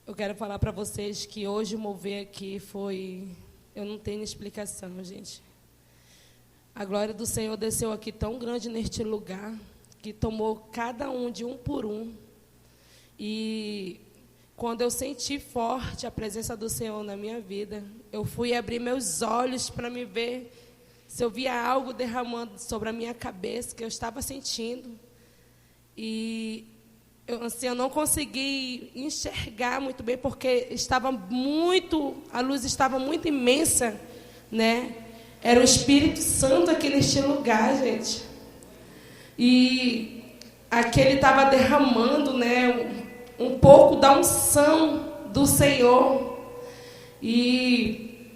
Eu quero falar para vocês que hoje o mover aqui foi... Eu não tenho explicação, gente. A glória do Senhor desceu aqui tão grande neste lugar, que tomou cada um de um por um. E quando eu senti forte a presença do Senhor na minha vida, eu fui abrir meus olhos para me ver se eu via algo derramando sobre a minha cabeça, que eu estava sentindo. E... eu não consegui enxergar muito bem, porque a luz estava muito imensa, né? Era o Espírito Santo aqui neste lugar, gente. E aqui ele estava derramando, né, um pouco da unção do Senhor. E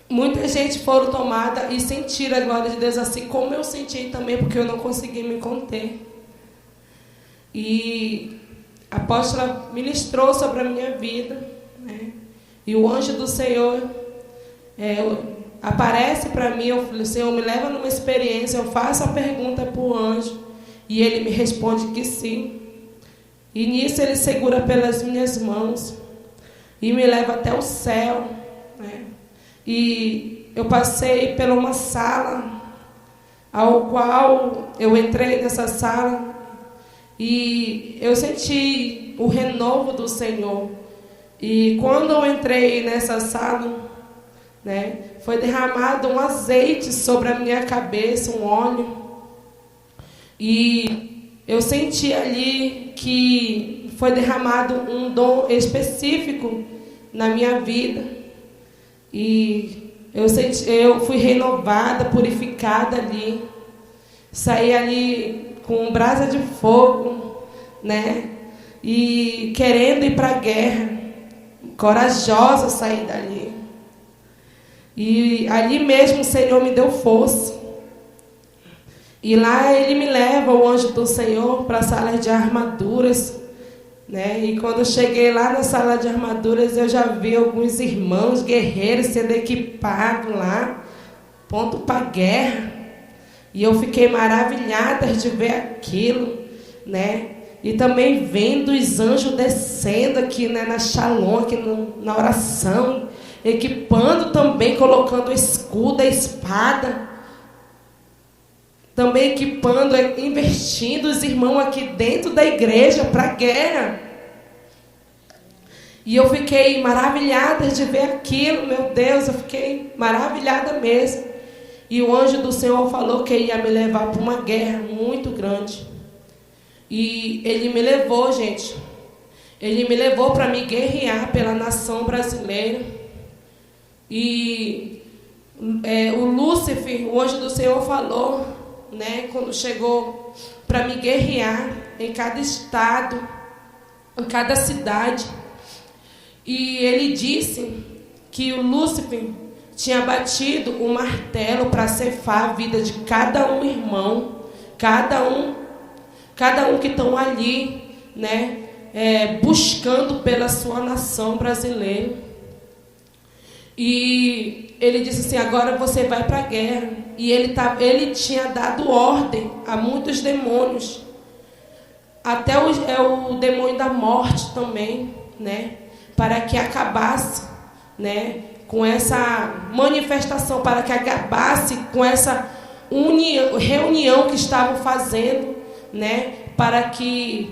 muita gente foram tomada e sentiram a glória de Deus, assim como eu senti também, porque eu não consegui me conter. E a apóstola ministrou sobre a minha vida, né? E o anjo do Senhor aparece para mim. Eu falei: Senhor, me leva numa experiência. Eu faço a pergunta para o anjo e ele me responde que sim. E nisso ele segura pelas minhas mãos e me leva até o céu, né? E eu passei por uma sala, ao qual eu entrei nessa sala. E eu senti o renovo do Senhor. E quando eu entrei nessa sala, né, foi derramado um azeite sobre a minha cabeça, um óleo. E eu senti ali que foi derramado um dom específico na minha vida. E eu fui renovada, purificada ali. Saí ali com brasa de fogo, né? E querendo ir para a guerra, corajosa sair dali. E ali mesmo o Senhor me deu força. E lá ele me leva, o anjo do Senhor, para a sala de armaduras, né? E quando eu cheguei lá na sala de armaduras, eu já vi alguns irmãos guerreiros sendo equipados lá, pronto para a guerra. E eu fiquei maravilhada de ver aquilo, né? E também vendo os anjos descendo aqui, né, na Shalom, aqui na oração, equipando também, colocando o escudo, a espada. Também equipando, investindo os irmãos aqui dentro da igreja para a guerra. E eu fiquei maravilhada de ver aquilo, meu Deus, eu fiquei maravilhada mesmo. E o anjo do Senhor falou que ia me levar para uma guerra muito grande. E ele me levou, gente. Ele me levou para me guerrear pela nação brasileira. E o Lúcifer, o anjo do Senhor, falou, né, quando chegou para me guerrear em cada estado, em cada cidade. E ele disse que o Lúcifer tinha batido o martelo para ceifar a vida de cada um irmão, cada um que estão ali, né, buscando pela sua nação brasileira. E ele disse assim: agora você vai para a guerra. E ele tinha dado ordem a muitos demônios, até o demônio da morte também, né, para que acabasse, né, com essa manifestação, para que acabasse com essa reunião que estavam fazendo, né, para que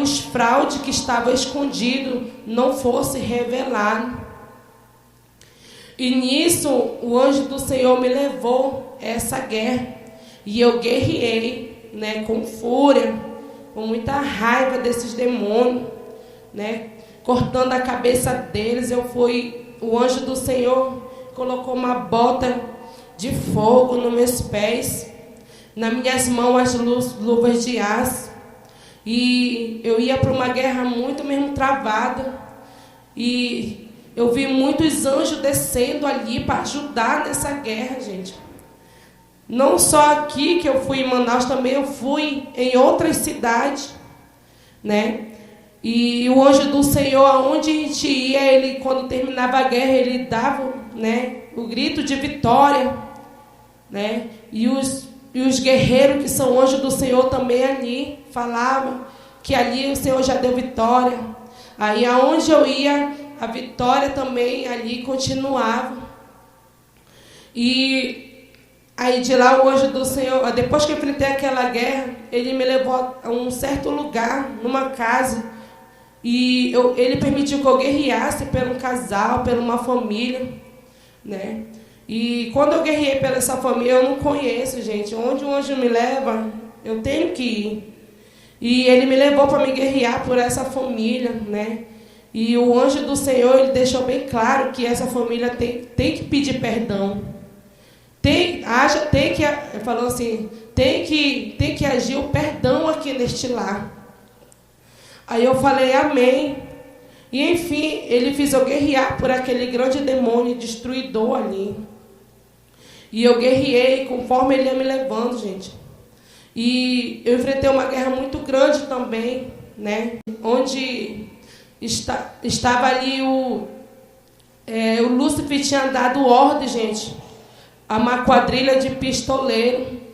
os fraudes que estavam escondidos não fossem revelados. E nisso o anjo do Senhor me levou a essa guerra. E eu guerreei, né, com fúria, com muita raiva desses demônios, né, cortando a cabeça deles. O anjo do Senhor colocou uma bota de fogo nos meus pés, nas minhas mãos as luvas de aço. E eu ia para uma guerra muito mesmo travada. E eu vi muitos anjos descendo ali para ajudar nessa guerra, gente. Não só aqui que eu fui em Manaus, também eu fui em outras cidades, né? E o anjo do Senhor, aonde a gente ia, ele, quando terminava a guerra, ele dava, né, o grito de vitória, né? E os guerreiros que são anjos do Senhor também ali falavam que ali o Senhor já deu vitória. Aí aonde eu ia, a vitória também ali continuava. E aí de lá o anjo do Senhor, depois que eu enfrentei aquela guerra, ele me levou a um certo lugar, numa casa. E ele permitiu que eu guerreasse por um casal, por uma família, né? E quando eu guerrei pela essa família, eu não conheço, gente. Onde o anjo me leva, eu tenho que ir. E ele me levou para me guerrear por essa família, né? E o anjo do Senhor, ele deixou bem claro que essa família tem que pedir perdão. Ele falou assim, tem que agir o perdão aqui neste lar. Aí eu falei amém. E enfim, ele fez eu guerrear por aquele grande demônio destruidor ali. E eu guerreei conforme ele ia me levando, gente. E eu enfrentei uma guerra muito grande também, né? Onde estava ali o Lúcifer tinha dado ordem, gente, a uma quadrilha de pistoleiro.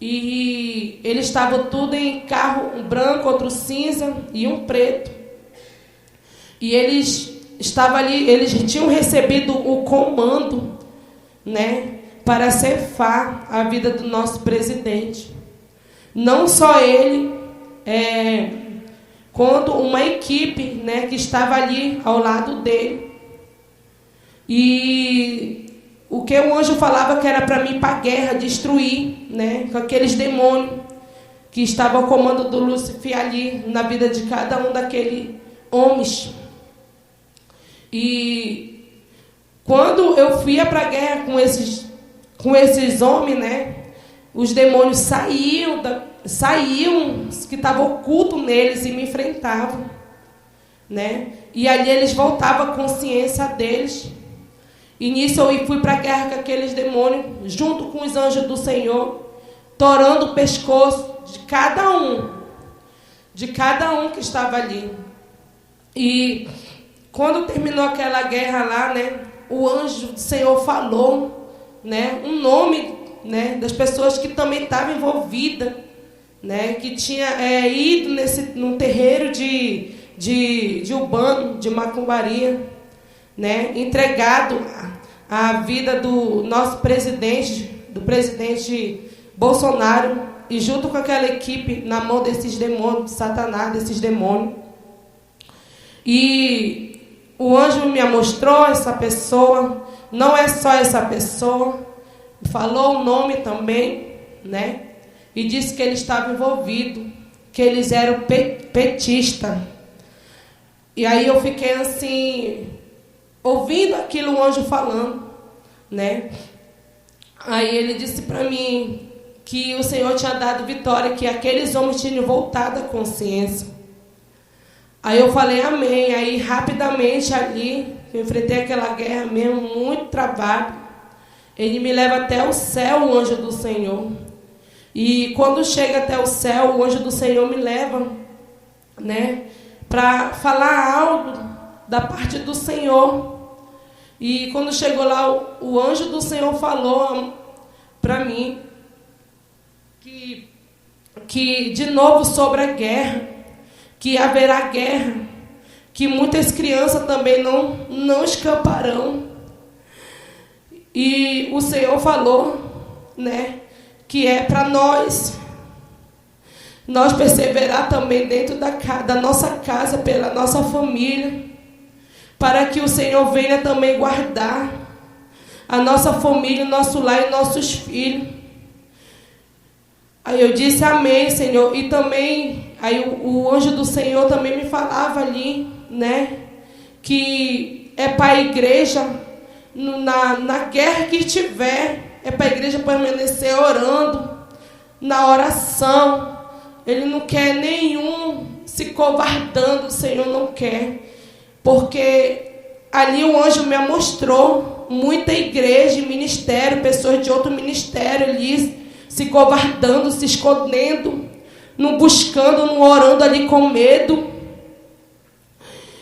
E eles estavam tudo em carro, um branco, outro cinza e um preto. E eles estavam ali, eles tinham recebido o comando, né, para ceifar a vida do nosso presidente. Não só ele, quanto uma equipe, né, que estava ali ao lado dele. E o que o anjo falava que era para mim ir para a guerra, destruir, né, com aqueles demônios que estavam ao comando do Lúcifer ali na vida de cada um daqueles homens. E quando eu fui para a guerra com esses homens, né, os demônios saíam que estavam ocultos neles e me enfrentavam, né? E ali eles voltavam a consciência deles. E nisso eu fui para a guerra com aqueles demônios, junto com os anjos do Senhor, torando o pescoço de cada um que estava ali. E quando terminou aquela guerra lá, né, o anjo do Senhor falou, né, um nome, né, das pessoas que também estavam envolvidas, né, que tinha ido num terreiro de urbano, de macumbaria, né, entregado a vida do nosso presidente, do presidente Bolsonaro, e junto com aquela equipe na mão desses demônios, de Satanás, desses demônios. E o anjo me mostrou essa pessoa, não é só essa pessoa, falou o nome também, né, e disse que ele estava envolvido, que eles eram petistas. E aí eu fiquei assim, ouvindo aquilo o anjo falando, né? Aí ele disse para mim que o Senhor tinha dado vitória, que aqueles homens tinham voltado à consciência. Aí eu falei amém. Aí rapidamente ali, eu enfrentei aquela guerra mesmo, muito trabalho. Ele me leva até o céu, o anjo do Senhor. E quando chega até o céu, o anjo do Senhor me leva, né, para falar algo da parte do Senhor. E quando chegou lá, o anjo do Senhor falou para mim que de novo sobre a guerra, que haverá guerra, que muitas crianças também não escaparão. E o Senhor falou, né, que é para nós perseverar também dentro da nossa casa, pela nossa família, para que o Senhor venha também guardar a nossa família, o nosso lar e nossos filhos. Aí eu disse amém, Senhor. E também, aí o anjo do Senhor também me falava ali, né, que é para a igreja, na guerra que estiver, é para a igreja permanecer orando, na oração. Ele não quer nenhum se covardando, o Senhor não quer. Porque ali o anjo me mostrou muita igreja, ministério, pessoas de outro ministério ali, se covardando, se escondendo, não buscando, não orando ali com medo.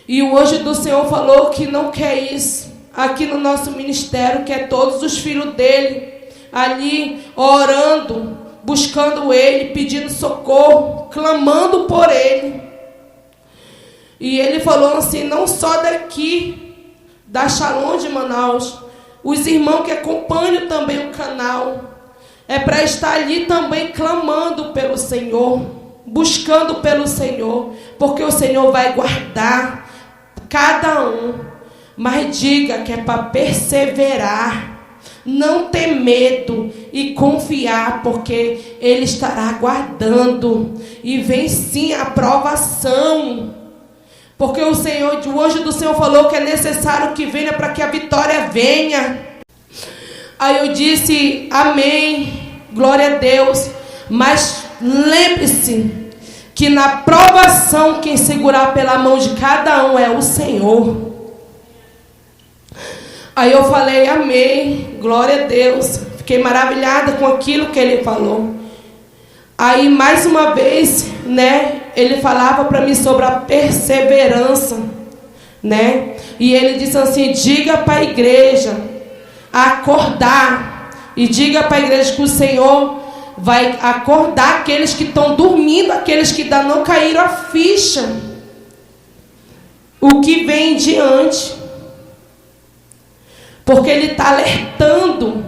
E o anjo do Senhor falou que não quer isso aqui no nosso ministério, quer todos os filhos dele ali orando, buscando ele, pedindo socorro, clamando por ele. E ele falou assim, não só daqui, da Shalom de Manaus, os irmãos que acompanham também o canal, é para estar ali também clamando pelo Senhor, buscando pelo Senhor, porque o Senhor vai guardar cada um. Mas diga que é para perseverar, não ter medo e confiar, porque Ele estará guardando. E vem sim a provação, porque o anjo do Senhor falou que é necessário que venha para que a vitória venha. Aí eu disse, amém, glória a Deus. Mas lembre-se que na provação quem segurar pela mão de cada um é o Senhor. Aí eu falei, amém, glória a Deus. Fiquei maravilhada com aquilo que ele falou. Aí mais uma vez, né, ele falava para mim sobre a perseverança, né? E ele disse assim, diga para a igreja acordar, e diga para a igreja que o Senhor vai acordar aqueles que estão dormindo, aqueles que ainda não caíram a ficha, o que vem diante, porque ele está alertando,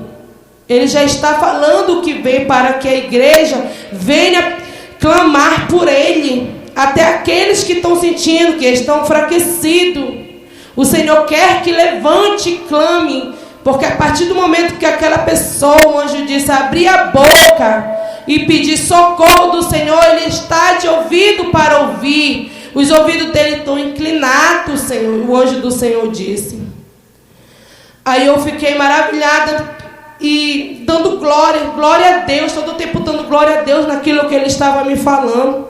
ele já está falando o que vem, para que a igreja venha clamar por ele, até aqueles que estão sentindo que estão enfraquecidos. O Senhor quer que levante e clame, porque a partir do momento que aquela pessoa, o anjo disse, abrir a boca e pedir socorro do Senhor, ele está de ouvido para ouvir. Os ouvidos dele estão inclinados, Senhor, o anjo do Senhor disse. Aí eu fiquei maravilhada e dando glória a Deus, todo o tempo dando glória a Deus naquilo que ele estava me falando,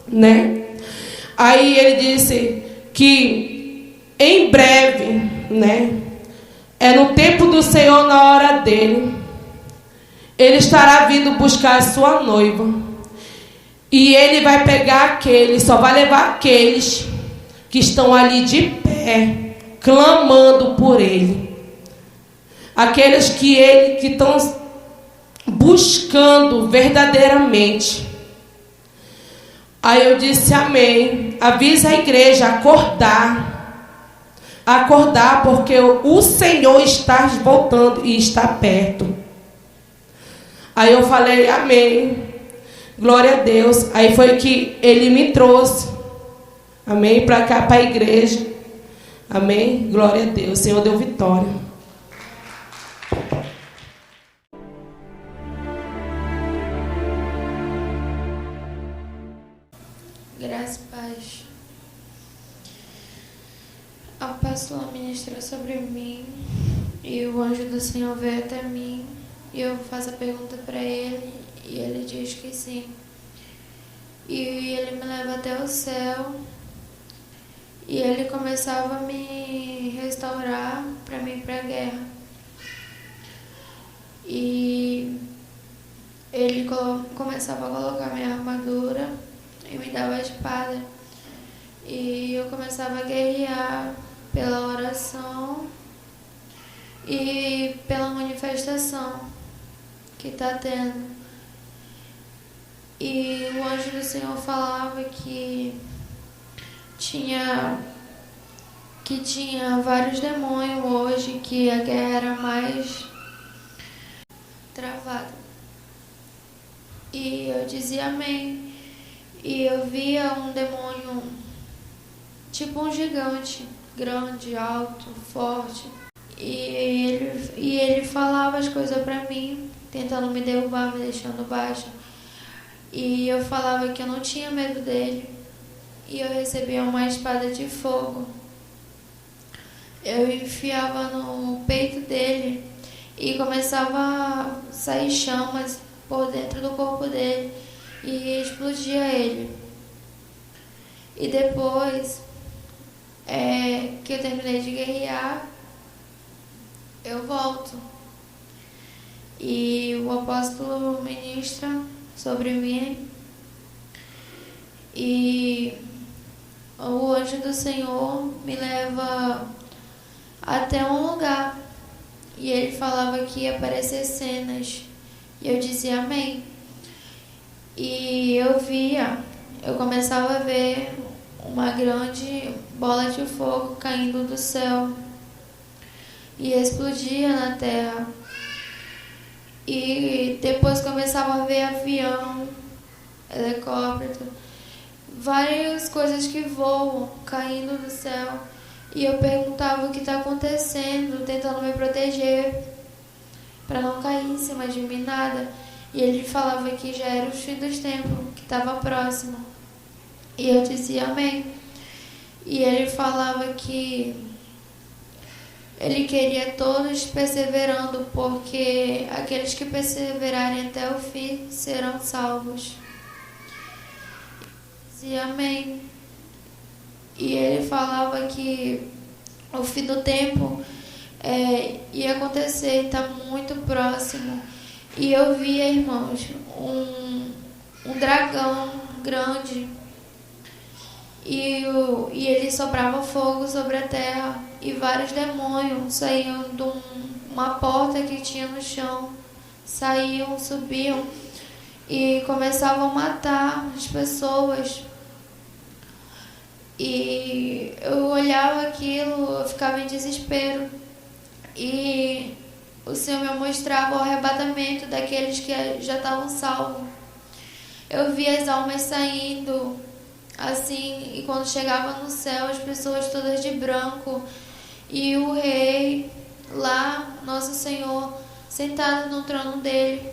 né? Aí ele disse que em breve, né, é no tempo do Senhor, na hora dele, ele estará vindo buscar a sua noiva, e ele vai pegar aqueles, só vai levar aqueles que estão ali de pé, clamando por ele, aqueles que estão buscando verdadeiramente. Aí eu disse, amém, avisa a igreja acordar, porque o Senhor está voltando e está perto. Aí eu falei, amém, glória a Deus. Aí foi que ele me trouxe, amém, para cá, para a igreja, amém, glória a Deus. O Senhor deu vitória. Graça e paz. A pastora ministrou sobre mim e o anjo do Senhor veio até mim e eu faço a pergunta para ele e ele diz que sim. E ele me leva até o céu e ele começava a me restaurar para mim ir para a guerra. E ele começava a colocar minha armadura e me dava a espada. E eu começava a guerrear pela oração e pela manifestação que está tendo. E o anjo do Senhor falava que tinha vários demônios hoje, que a guerra era mais travada. E eu dizia amém. E eu via um demônio, tipo um gigante, grande, alto, forte. E ele falava as coisas pra mim, tentando me derrubar, me deixando baixa. E eu falava que eu não tinha medo dele. E eu recebia uma espada de fogo. Eu enfiava no peito dele e começava a sair chamas por dentro do corpo dele. E explodia ele. E depois que eu terminei de guerrear, eu volto. E o apóstolo ministra sobre mim. E o anjo do Senhor me leva até um lugar. E ele falava que ia aparecer cenas. E eu dizia amém. E eu começava a ver uma grande bola de fogo caindo do céu. E explodia na terra. E depois começava a ver avião, helicóptero, várias coisas que voam, caindo do céu. E eu perguntava o que está acontecendo, tentando me proteger, para não cair em cima de mim nada. E ele falava que já era o fim dos tempos, que estava próximo. E eu dizia amém. E ele falava que ele queria todos perseverando, porque aqueles que perseverarem até o fim serão salvos. Dizia amém. E ele falava que o fim do tempo ia acontecer, está muito próximo. E eu via, irmãos, um dragão grande. E ele soprava fogo sobre a terra. E vários demônios saíam de uma porta que tinha no chão. Saíam, subiam e começavam a matar as pessoas. E eu olhava aquilo, eu ficava em desespero. E o Senhor me mostrava o arrebatamento daqueles que já estavam salvos. Eu via as almas saindo, assim, e quando chegava no céu, as pessoas todas de branco. E o rei, lá, nosso Senhor, sentado no trono dele.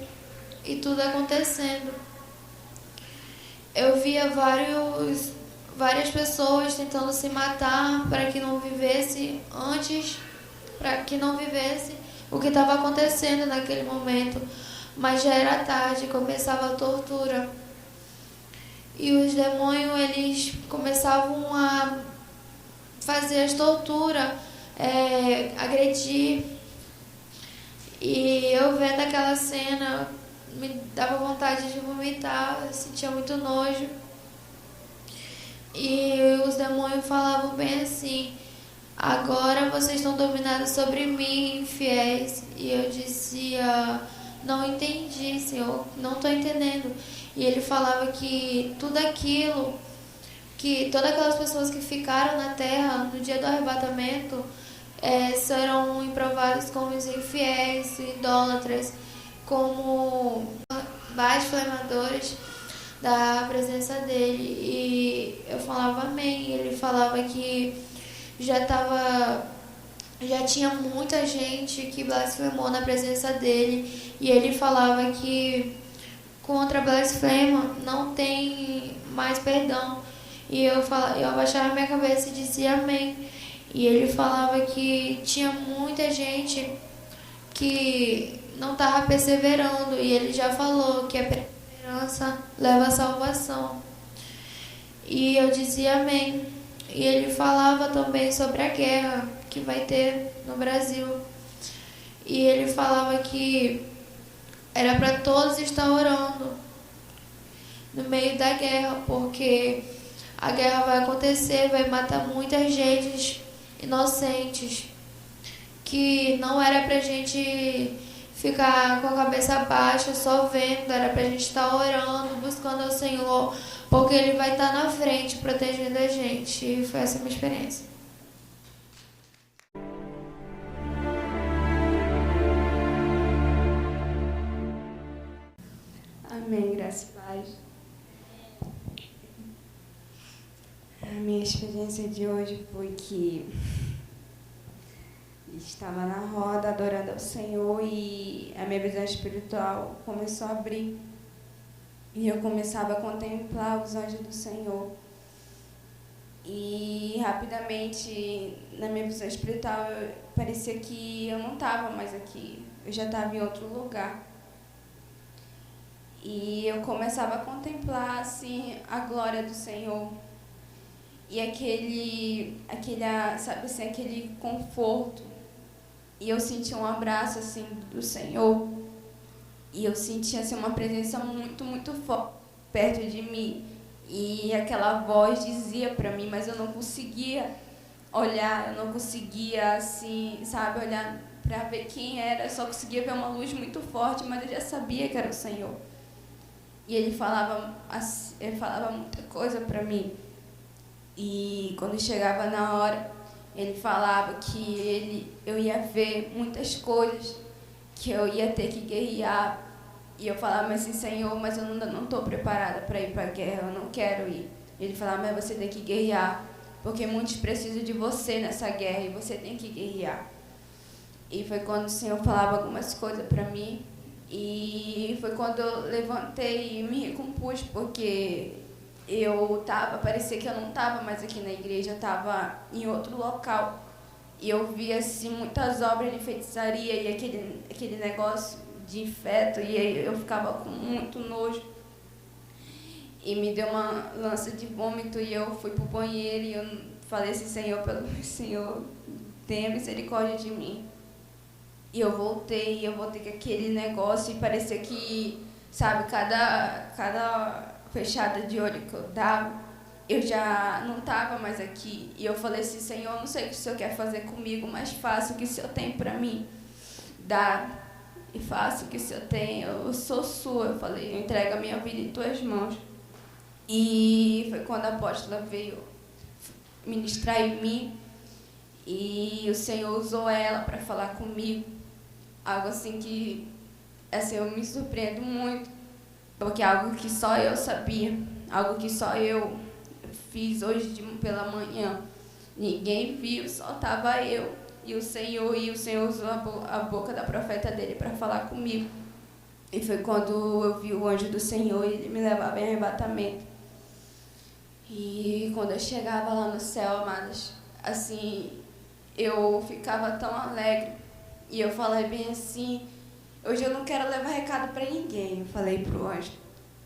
E tudo acontecendo. Eu via várias pessoas tentando se matar para que não vivesse para que não vivesse o que estava acontecendo naquele momento. Mas já era tarde, começava a tortura. E os demônios, eles começavam a fazer as torturas, agredir. E eu vendo aquela cena, me dava vontade de vomitar, eu sentia muito nojo. E os demônios falavam bem assim: agora vocês estão dominados sobre mim, infiéis. E eu dizia: não entendi, Senhor, não estou entendendo. E ele falava que tudo aquilo, que todas aquelas pessoas que ficaram na terra no dia do arrebatamento serão improvadas como os infiéis, idólatras, como blasfemadores da presença dele. E eu falava amém. Ele falava que já tinha muita gente que blasfemou na presença dele. E ele falava que contra a blasfema não tem mais perdão. E eu abaixava minha cabeça e dizia amém. E ele falava que tinha muita gente que não estava perseverando. E ele já falou que a perseverança leva à salvação. E eu dizia amém. E ele falava também sobre a guerra que vai ter no Brasil. E ele falava que era para todos estar orando no meio da guerra, porque a guerra vai acontecer, vai matar muita gente inocentes, que não era pra gente ficar com a cabeça baixa só vendo, era pra gente estar orando, buscando ao Senhor, porque Ele vai estar na frente protegendo a gente. E foi essa a minha experiência. Amém, graça e paz. A minha experiência de hoje foi que estava na roda adorando ao Senhor e a minha visão espiritual começou a abrir. E eu começava a contemplar os anjos do Senhor. E rapidamente, na minha visão espiritual, parecia que eu não estava mais aqui. Eu já estava em outro lugar. E eu começava a contemplar assim, a glória do Senhor. e sabe assim, aquele conforto. E eu senti um abraço assim do Senhor. E eu senti assim uma presença muito, muito forte perto de mim. E aquela voz dizia para mim, mas eu não conseguia olhar, eu não conseguia assim, sabe, olhar para ver quem era. Eu só conseguia ver uma luz muito forte, mas eu já sabia que era o Senhor. E ele falava muita coisa para mim. E quando chegava na hora, ele falava que eu ia ver muitas coisas, que eu ia ter que guerrear. E eu falava assim, Senhor, mas eu ainda não estou preparada para ir para a guerra, eu não quero ir. Ele falava, mas você tem que guerrear, porque muitos precisam de você nessa guerra e você tem que guerrear. E foi quando o Senhor falava algumas coisas para mim. E foi quando eu levantei e me recompus, porque parecia que eu não estava mais aqui na igreja, eu estava em outro local. E eu via assim, muitas obras de feitiçaria e aquele negócio de feto, e eu ficava com muito nojo. E me deu uma lança de vômito e eu fui pro banheiro e eu falei assim, Senhor, tenha misericórdia de mim. E eu voltei com aquele negócio e parecia que, sabe, cada fechada de olho que eu dava, eu já não estava mais aqui. E eu falei assim, Senhor, não sei o que o Senhor quer fazer comigo, mas faça o que o Senhor tem para mim. Dá e faça o que o Senhor tem. Eu sou sua. Eu falei, eu entrego a minha vida em tuas mãos. E foi quando a apóstola veio ministrar em mim. E o Senhor usou ela para falar comigo. Algo assim que, assim, eu me surpreendo muito. Porque é algo que só eu sabia. Algo que só eu fiz hoje pela manhã. Ninguém viu, só estava eu e o Senhor usou a boca da profeta dele para falar comigo. E foi quando eu vi o anjo do Senhor e ele me levava em arrebatamento. E quando eu chegava lá no céu, amadas, assim, eu ficava tão alegre. E eu falei bem assim, hoje eu não quero levar recado para ninguém, eu falei pro anjo.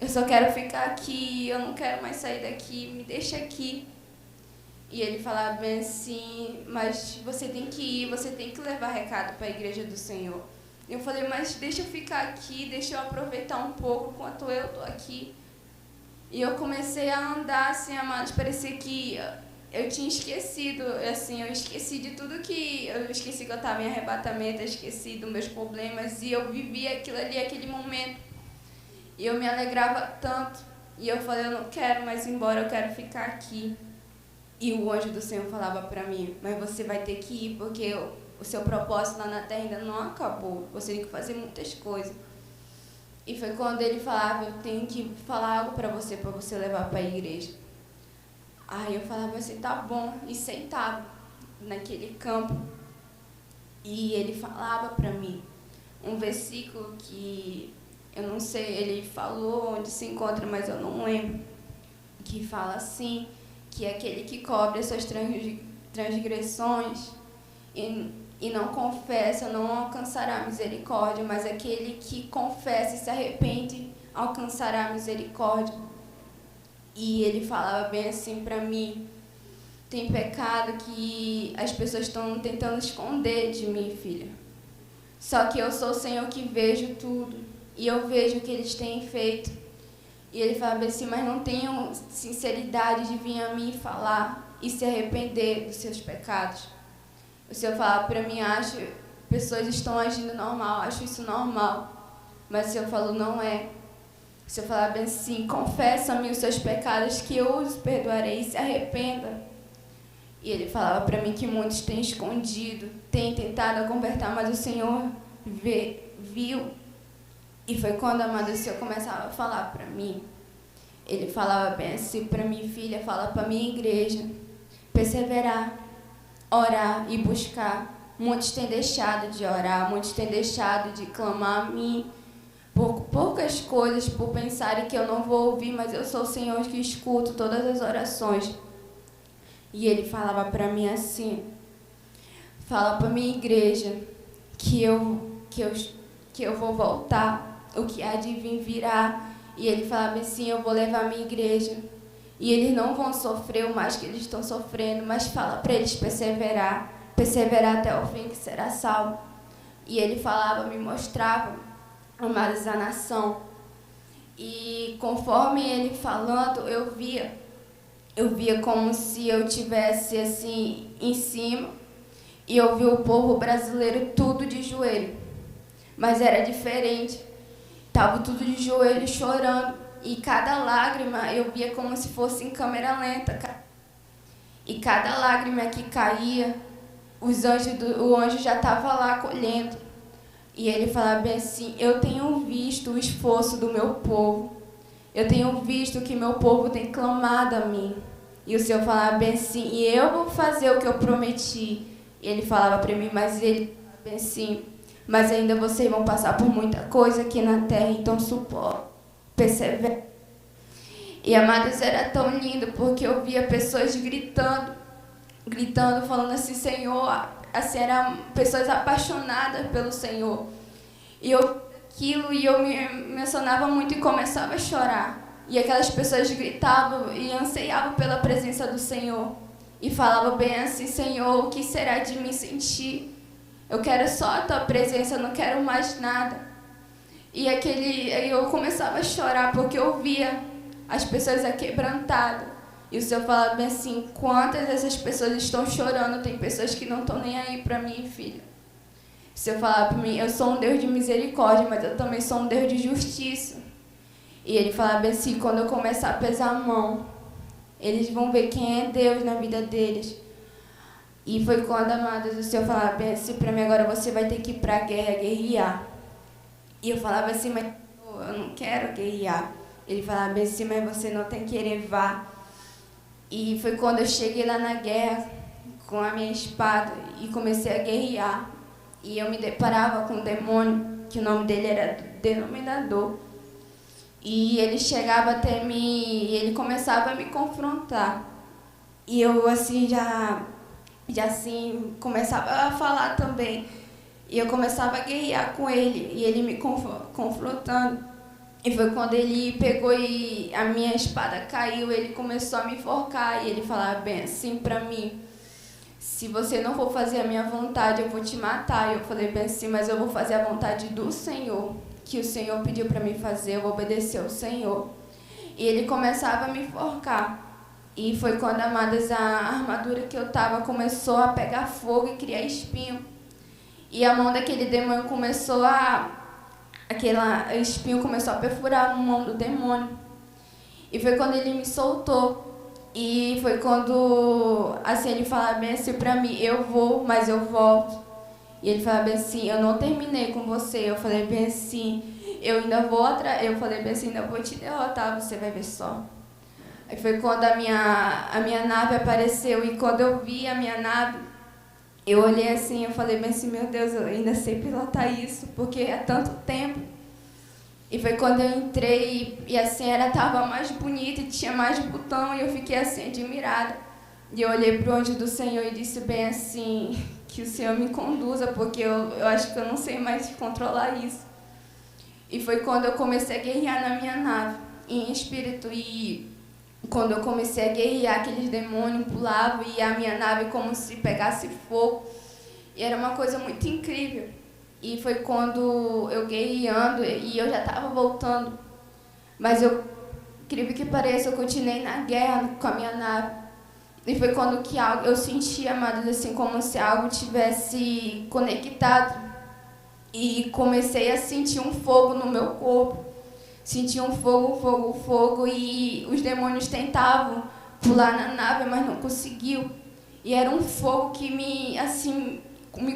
Eu só quero ficar aqui, eu não quero mais sair daqui, me deixa aqui. E ele falava bem assim, mas você tem que ir, você tem que levar recado para a igreja do Senhor. Eu falei, mas deixa eu ficar aqui, deixa eu aproveitar um pouco enquanto eu estou aqui. E eu comecei a andar assim, amados, parecia que eu tinha esquecido, assim, eu esqueci de tudo que... Eu esqueci que eu estava em arrebatamento, eu esqueci dos meus problemas e eu vivia aquilo ali, aquele momento. E eu me alegrava tanto. E eu falei, eu não quero mais ir embora, eu quero ficar aqui. E o anjo do Senhor falava para mim, mas você vai ter que ir porque o seu propósito lá na terra ainda não acabou. Você tem que fazer muitas coisas. E foi quando ele falava, eu tenho que falar algo para você levar para a igreja. Aí eu falava assim, tá bom. E sentava naquele campo. E ele falava para mim um versículo que eu não sei, ele falou onde se encontra, mas eu não lembro. Que fala assim, que é aquele que cobre as suas transgressões e não confessa, não alcançará misericórdia, mas aquele que confessa e se arrepende alcançará misericórdia. E ele falava bem assim para mim, tem pecado que as pessoas estão tentando esconder de mim, filha. Só que eu sou o Senhor que vejo tudo, e eu vejo o que eles têm feito. E ele falava assim, mas não tenham sinceridade de vir a mim falar e se arrepender dos seus pecados. O Senhor falava para mim, acho que pessoas estão agindo normal, acho isso normal. Mas o Senhor falou, não é. O Senhor falava assim, confessa-me os seus pecados que eu os perdoarei e se arrependa. E ele falava para mim que muitos têm escondido, têm tentado converter, mas o Senhor viu. E foi quando, amado, o Senhor começava a falar para mim. Ele falava bem assim para mim, filha, fala para a minha igreja, perseverar, orar e buscar. Muitos têm deixado de orar, muitos têm deixado de clamar a mim por poucas coisas, por pensarem que eu não vou ouvir, mas eu sou o Senhor que escuto todas as orações. E ele falava para mim assim, fala para a minha igreja que eu vou voltar, o que há de vir virá. E ele falava assim, eu vou levar a minha igreja e eles não vão sofrer o mais que eles estão sofrendo, mas fala para eles perseverar até o fim, que será salvo. E ele falava, me mostrava, amados, a nação. E conforme ele falando, eu via como se eu tivesse assim em cima, e eu via o povo brasileiro tudo de joelho, mas era diferente. Tava tudo de joelho chorando, e cada lágrima eu via como se fosse em câmera lenta, e cada lágrima que caía, o anjo já estava lá colhendo. E ele falava bem assim, eu tenho visto o esforço do meu povo, eu tenho visto que meu povo tem clamado a mim. E o Senhor falava bem assim, e eu vou fazer o que eu prometi. E ele falava para mim, mas ele falava bem assim, mas ainda vocês vão passar por muita coisa aqui na terra, então suporte, persevere. E, amados, era tão lindo, porque eu via pessoas gritando, falando assim, Senhor, assim, eram pessoas apaixonadas pelo Senhor. E eu aquilo, e eu me emocionava muito e começava a chorar. E aquelas pessoas gritavam e anseiavam pela presença do Senhor. E falavam bem assim, Senhor, o que será de mim sentir? Eu quero só a Tua presença, eu não quero mais nada. E eu começava a chorar, porque eu via as pessoas aquebrantadas. E o Senhor falava bem assim, quantas dessas pessoas estão chorando? Tem pessoas que não estão nem aí para mim, filha. O Senhor falava para mim, eu sou um Deus de misericórdia, mas eu também sou um Deus de justiça. E ele falava bem assim, quando eu começar a pesar a mão, eles vão ver quem é Deus na vida deles. E foi quando, amados, o Senhor falava bem assim para mim, agora você vai ter que ir para a guerra, guerrear. E eu falava assim, mas eu não quero guerrear. Ele falava bem assim, mas você não tem que levar. E foi quando eu cheguei lá na guerra com a minha espada e comecei a guerrear. E eu me deparava com um demônio, que o nome dele era Denominador. E ele chegava até mim e ele começava a me confrontar. E eu assim já assim começava a falar também. E eu começava a guerrear com ele e ele me confrontando. E foi quando ele pegou e a minha espada caiu, ele começou a me enforcar. E ele falava bem assim pra mim, se você não for fazer a minha vontade, eu vou te matar. E eu falei bem assim, mas eu vou fazer a vontade do Senhor, que o Senhor pediu para mim fazer, eu vou obedecer ao Senhor. E ele começava a me enforcar. E foi quando, amadas, a armadura que eu estava começou a pegar fogo e criar espinho. E a mão daquele demônio começou aquele espinho começou a perfurar a mão do demônio. E foi quando ele me soltou. E foi quando, assim, ele falava bem assim pra mim, eu vou, mas eu volto. E ele falava bem assim, eu não terminei com você. Eu falei bem assim, eu ainda vou eu falei bem assim, ainda vou te derrotar, você vai ver só. Aí foi quando a minha nave apareceu, e quando eu vi a minha nave, eu olhei assim, eu falei bem assim, meu Deus, eu ainda sei pilotar isso, porque há tanto tempo. E foi quando eu entrei e assim, ela estava mais bonita e tinha mais botão, e eu fiquei assim, admirada. E eu olhei para o anjo do Senhor e disse bem assim, que o Senhor me conduza, porque eu acho que eu não sei mais controlar isso. E foi quando eu comecei a guerrear na minha nave, em espírito, e quando eu comecei a guerrear, aqueles demônios pulavam e a minha nave como se pegasse fogo. E era uma coisa muito incrível. E foi quando eu guerreando e eu já estava voltando. Mas incrível que pareça, eu continuei na guerra com a minha nave. E foi quando que eu senti, amados, assim, como se algo tivesse conectado. E comecei a sentir um fogo no meu corpo. Senti um fogo, e os demônios tentavam pular na nave, mas não conseguiu. E era um fogo que me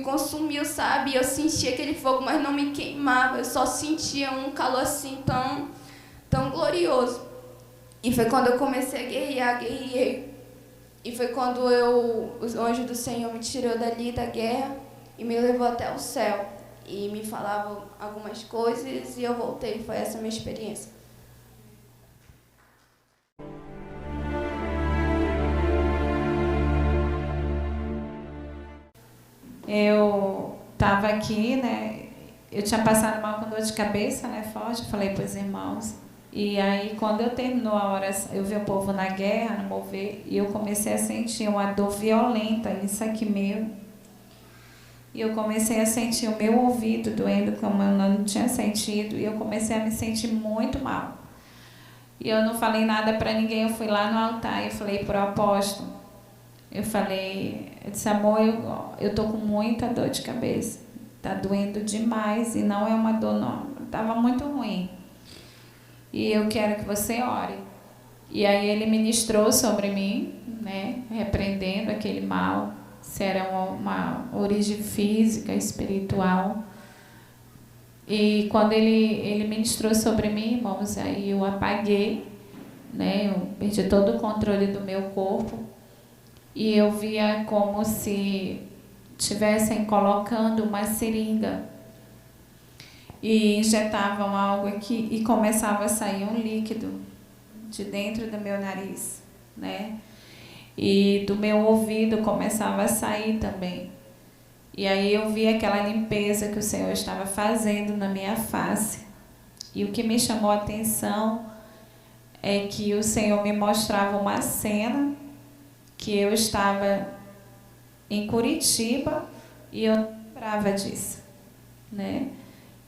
consumiu, sabe? Eu sentia aquele fogo, mas não me queimava. Eu só sentia um calor assim tão glorioso. E foi quando eu comecei a guerreei. E foi quando o anjo do Senhor me tirou dali da guerra e me levou até o céu. E me falavam algumas coisas e eu voltei. Foi essa a minha experiência. Eu estava aqui, né? Eu tinha passado mal com dor de cabeça, né? Forte. Eu falei para os irmãos. E aí, quando eu terminou a oração, eu vi o povo na guerra, no mover, e eu comecei a sentir uma dor violenta, isso aqui meu. E eu comecei a sentir o meu ouvido doendo como eu não tinha sentido, e eu comecei a me sentir muito mal. E eu não falei nada para ninguém, eu fui lá no altar e falei para o apóstolo, eu disse, amor, eu tô com muita dor de cabeça, tá doendo demais, e não é uma dor, não, estava muito ruim. E eu quero que você ore. E aí ele ministrou sobre mim, né, repreendendo aquele mal, se era uma origem física, espiritual. E quando ele ministrou sobre mim, irmãos, aí eu apaguei, né, eu perdi todo o controle do meu corpo. E eu via como se estivessem colocando uma seringa e injetavam algo aqui e começava a sair um líquido de dentro do meu nariz, né? E do meu ouvido começava a sair também. E aí eu vi aquela limpeza que o Senhor estava fazendo na minha face. E o que me chamou a atenção é que o Senhor me mostrava uma cena que eu estava em Curitiba e eu não lembrava disso, né?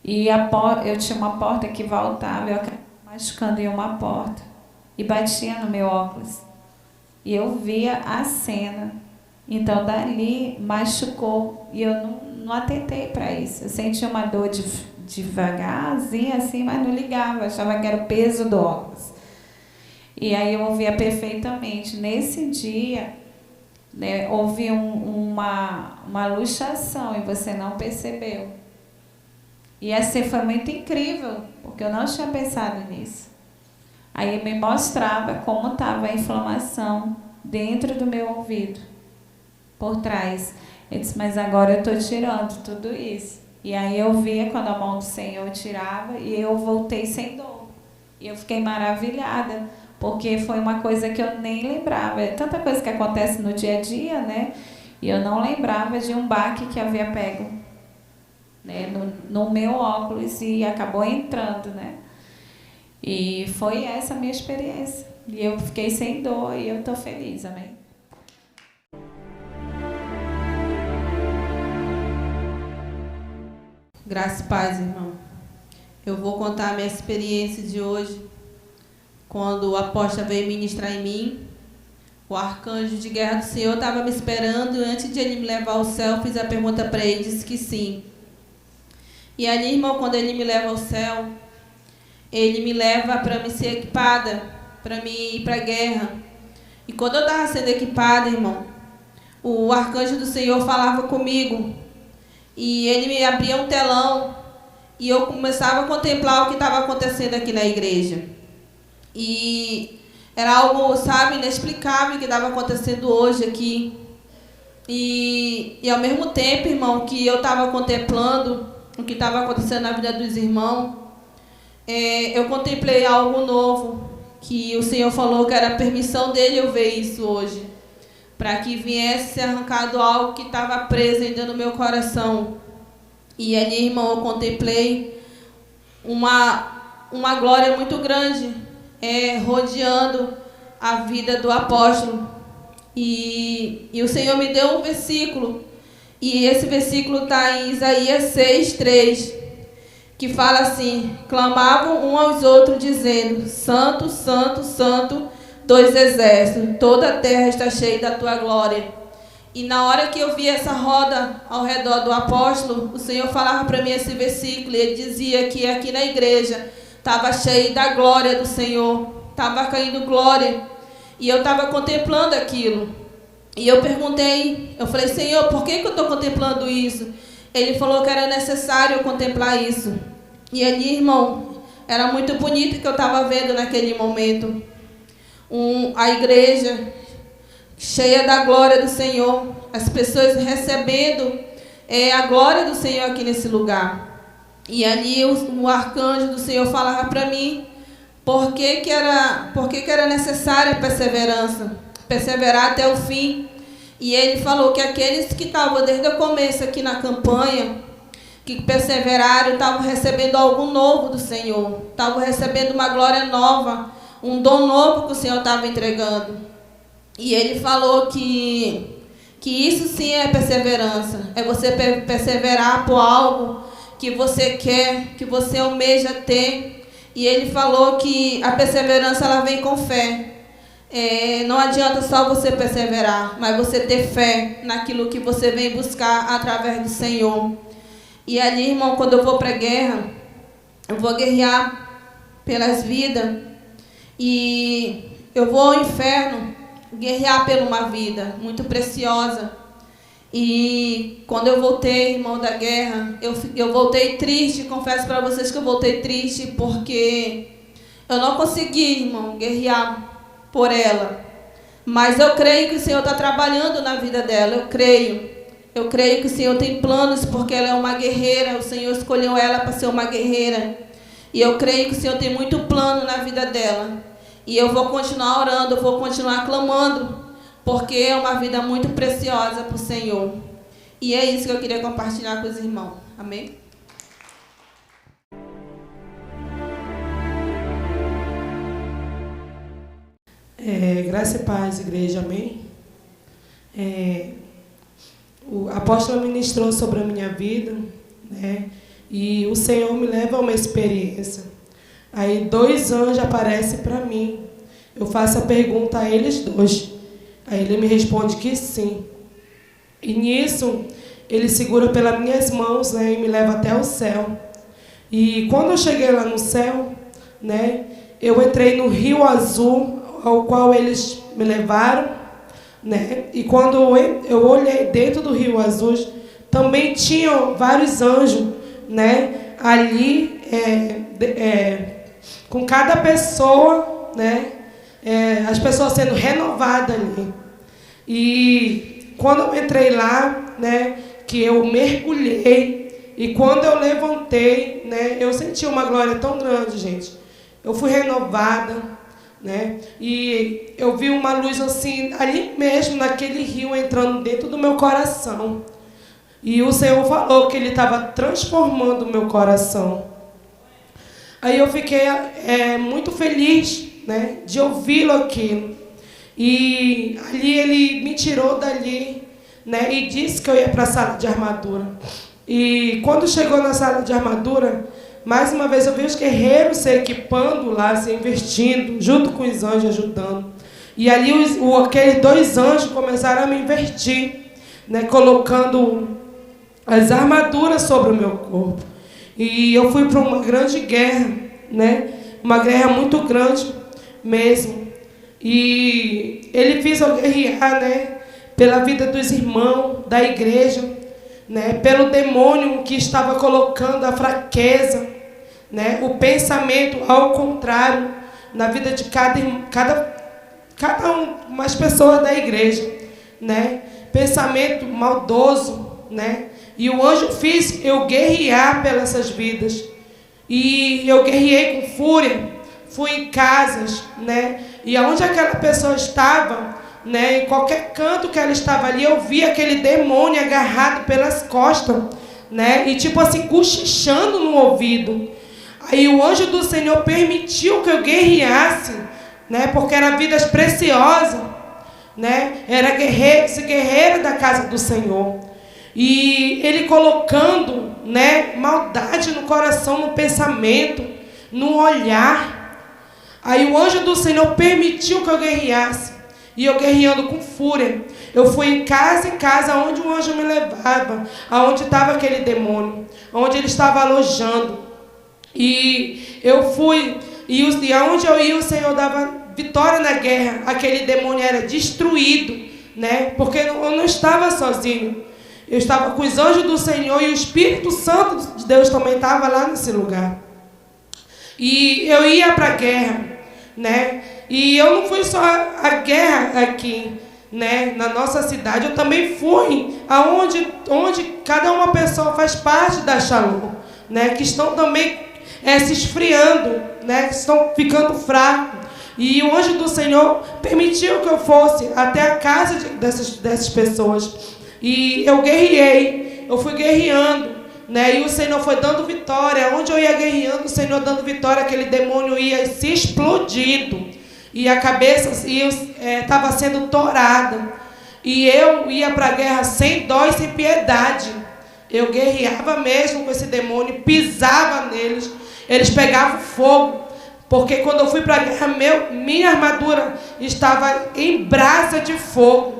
E eu tinha uma porta que voltava, eu acabei machucando em uma porta e batia no meu óculos. E eu via a cena. Então, dali, machucou. E eu não atentei para isso. Eu sentia uma dor devagarzinho, assim, mas não ligava. Achava que era o peso do óculos. E aí eu ouvia perfeitamente. Nesse dia, né, houve uma luxação e você não percebeu. E assim foi muito incrível, porque eu não tinha pensado nisso. Aí me mostrava como estava a inflamação dentro do meu ouvido, por trás. Eu disse, mas agora eu estou tirando tudo isso. E aí eu via quando a mão do Senhor tirava e eu voltei sem dor. E eu fiquei maravilhada, porque foi uma coisa que eu nem lembrava. É tanta coisa que acontece no dia a dia, né? E eu não lembrava de um baque que havia pego, né, no meu óculos e acabou entrando, né? E foi essa a minha experiência. E eu fiquei sem dor e eu estou feliz, amém? Graça e paz, irmão. Eu vou contar a minha experiência de hoje. Quando o apóstolo veio ministrar em mim, o arcanjo de guerra do Senhor estava me esperando e antes de ele me levar ao céu, eu fiz a pergunta para ele, disse que sim. E ali, irmão, quando ele me leva ao céu, ele me leva para me ser equipada, para me ir para a guerra. E quando eu estava sendo equipada, irmão, o arcanjo do Senhor falava comigo. E ele me abria um telão e eu começava a contemplar o que estava acontecendo aqui na igreja. E era algo, sabe, inexplicável que estava acontecendo hoje aqui. E ao mesmo tempo, irmão, que eu estava contemplando o que estava acontecendo na vida dos irmãos, eu contemplei algo novo, que o Senhor falou que era a permissão dele eu ver isso hoje, para que viesse ser arrancado algo que estava preso ainda no meu coração. E ali, irmão, eu contemplei uma glória muito grande, rodeando a vida do apóstolo. E o Senhor me deu um versículo, e esse versículo está em Isaías 6:3, que fala assim: clamavam uns aos outros, dizendo, Santo, Santo, Santo, dos exércitos, toda a terra está cheia da tua glória. E na hora que eu vi essa roda ao redor do apóstolo, o Senhor falava para mim esse versículo, e ele dizia que aqui na igreja estava cheio da glória do Senhor, estava caindo glória, e eu estava contemplando aquilo. E eu perguntei, eu falei, Senhor, por que eu estou contemplando isso? Ele falou que era necessário eu contemplar isso. E ali, irmão, era muito bonito que eu estava vendo naquele momento. A igreja cheia da glória do Senhor, as pessoas recebendo a glória do Senhor aqui nesse lugar. E ali o arcanjo do Senhor falava para mim por que era necessária a perseverança, perseverar até o fim. E ele falou que aqueles que estavam desde o começo aqui na campanha, que perseveraram estavam recebendo algo novo do Senhor, estavam recebendo uma glória nova, um dom novo que o Senhor estava entregando. E ele falou que isso sim é perseverança, é você perseverar por algo que você quer, que você almeja ter. E ele falou que a perseverança ela vem com fé. Não adianta só você perseverar, mas você ter fé naquilo que você vem buscar através do Senhor. E ali, irmão, quando eu vou para a guerra, eu vou guerrear pelas vidas. E eu vou ao inferno guerrear por uma vida muito preciosa. E quando eu voltei, irmão, da guerra, eu voltei triste. Confesso para vocês que eu voltei triste porque eu não consegui, irmão, guerrear por ela. Mas eu creio que o Senhor está trabalhando na vida dela, eu creio. Eu creio que o Senhor tem planos, porque ela é uma guerreira. O Senhor escolheu ela para ser uma guerreira. E eu creio que o Senhor tem muito plano na vida dela. E eu vou continuar orando, eu vou continuar clamando, porque é uma vida muito preciosa para o Senhor. E é isso que eu queria compartilhar com os irmãos. Amém? Graça e paz, igreja, amém? O apóstolo ministrou sobre a minha vida, né? E o Senhor me leva a uma experiência. Aí 2 anjos aparecem para mim. Eu faço a pergunta a eles 2. Aí ele me responde que sim. E nisso, ele segura pelas minhas mãos, né, e me leva até o céu. E quando eu cheguei lá no céu, né, eu entrei no Rio Azul, ao qual eles me levaram, né? E quando eu olhei dentro do Rio Azul, também tinham vários anjos, né, ali, com cada pessoa, né, as pessoas sendo renovadas ali. E quando eu entrei lá, né, que eu mergulhei, e quando eu levantei, né, eu senti uma glória tão grande, gente. Eu fui renovada, né? E eu vi uma luz assim, ali mesmo, naquele rio, entrando dentro do meu coração. E o Senhor falou que Ele estava transformando o meu coração. Aí eu fiquei muito feliz, né, de ouvi-lo aquilo. E ali Ele me tirou dali, né, e disse que eu ia para a sala de armadura. E quando chegou na sala de armadura, mais uma vez eu vi os guerreiros se equipando lá, se investindo, junto com os anjos ajudando. E ali aqueles 2 anjos começaram a me investir, né, colocando as armaduras sobre o meu corpo. E eu fui para uma grande guerra, né, uma guerra muito grande mesmo. E ele fez eu guerrear, né, pela vida dos irmãos, da igreja, né, pelo demônio que estava colocando a fraqueza, né, o pensamento ao contrário na vida de cada umas pessoas da igreja, né, pensamento maldoso, né, e o anjo fez eu guerrear pelas essas vidas. E eu guerreei com fúria, fui em casas, né, e aonde aquela pessoa estava, né, em qualquer canto que ela estava ali, eu via aquele demônio agarrado pelas costas, né, e tipo assim, cochichando no ouvido. Aí o anjo do Senhor permitiu que eu guerreasse, né, porque eram vidas preciosas, né, era guerreira da casa do Senhor. E ele colocando, né, maldade no coração, no pensamento, no olhar. Aí o anjo do Senhor permitiu que eu guerreasse. E eu guerreando com fúria. Eu fui em casa onde o anjo me levava, aonde estava aquele demônio, onde ele estava alojando. E eu fui, e aonde eu ia, o Senhor dava vitória na guerra. Aquele demônio era destruído, né? Porque eu não estava sozinho. Eu estava com os anjos do Senhor e o Espírito Santo de Deus também estava lá nesse lugar. E eu ia para a guerra, né? E eu não fui só a guerra aqui, né, na nossa cidade. Eu também fui onde cada uma pessoa faz parte da Shalom, né, que estão também se esfriando, né, que estão ficando fracos. E o anjo do Senhor permitiu que eu fosse até a casa dessas pessoas. E eu guerreei, eu fui guerreando, né? E o Senhor foi dando vitória. Onde eu ia guerreando, o Senhor dando vitória, aquele demônio ia se explodindo. E a cabeça estava sendo torada. E eu ia para a guerra sem dó e sem piedade. Eu guerreava mesmo com esse demônio, pisava neles. Eles pegavam fogo. Porque quando eu fui para a guerra, minha armadura estava em brasa de fogo.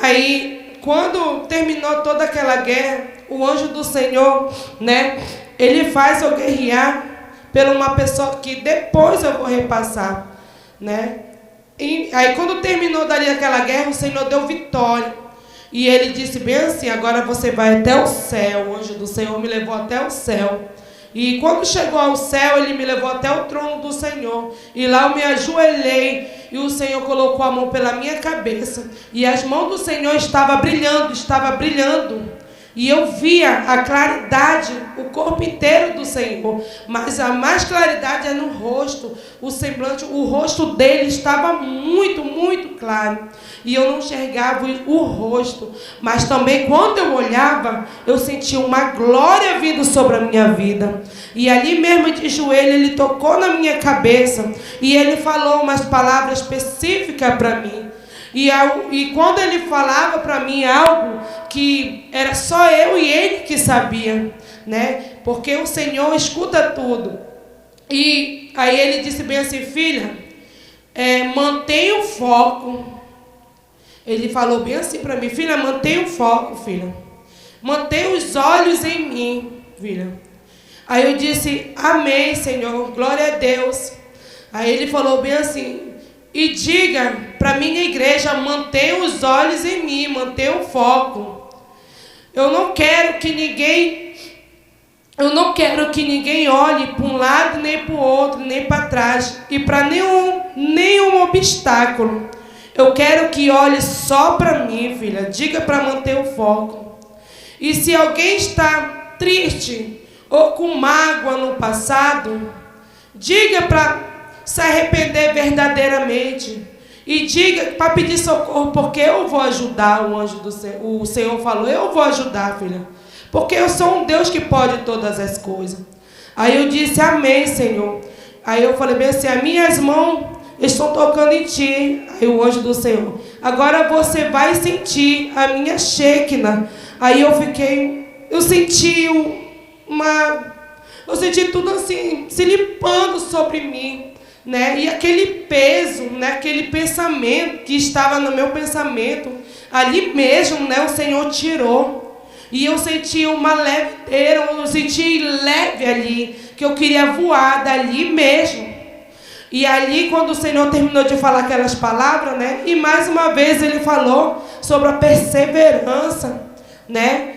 Aí, quando terminou toda aquela guerra, o anjo do Senhor, né, ele faz eu guerrear por uma pessoa que depois eu vou repassar, né? E aí, quando terminou dali aquela guerra, o Senhor deu vitória. E ele disse bem assim: agora você vai até o céu. O anjo do Senhor me levou até o céu. E quando chegou ao céu, ele me levou até o trono do Senhor. E lá eu me ajoelhei. E o Senhor colocou a mão pela minha cabeça. E as mãos do Senhor estavam brilhando, E eu via a claridade, o corpo inteiro do Senhor. Mas a mais claridade é no rosto. O semblante, o rosto dele estava muito, muito claro. E eu não enxergava o rosto. Mas também quando eu olhava, eu sentia uma glória vindo sobre a minha vida. E ali mesmo de joelho, ele tocou na minha cabeça. E ele falou umas palavras específicas para mim. E quando ele falava para mim algo que era só eu e ele que sabia, né? Porque o Senhor escuta tudo. E aí ele disse bem assim: filha, mantenha o foco. Ele falou bem assim para mim: filha, mantenha o foco, filha. Mantenha os olhos em mim, filha. Aí eu disse: amém, Senhor, glória a Deus. Aí ele falou bem assim: e diga para minha igreja, mantenha os olhos em mim, mantenha o foco. Eu não quero que ninguém olhe para um lado, nem para o outro, nem para trás, e para nenhum obstáculo. Eu quero que olhe só para mim, filha. Diga para manter o foco. E se alguém está triste ou com mágoa no passado, diga para se arrepender verdadeiramente. E diga para pedir socorro, porque eu vou ajudar. O anjo do Senhor, o Senhor falou: eu vou ajudar, filha. Porque eu sou um Deus que pode todas as coisas. Aí eu disse: amém, Senhor. Aí eu falei bem assim: as minhas mãos estão tocando em ti. Aí o anjo do Senhor: agora você vai sentir a minha Shekinah. Aí eu senti tudo assim, se limpando sobre mim, né? E aquele peso, né? Aquele pensamento que estava no meu pensamento, ali mesmo, né? O Senhor tirou. E eu senti uma levedeira, eu senti leve ali, que eu queria voar dali mesmo. E ali, quando o Senhor terminou de falar aquelas palavras, né? E mais uma vez ele falou sobre a perseverança, né?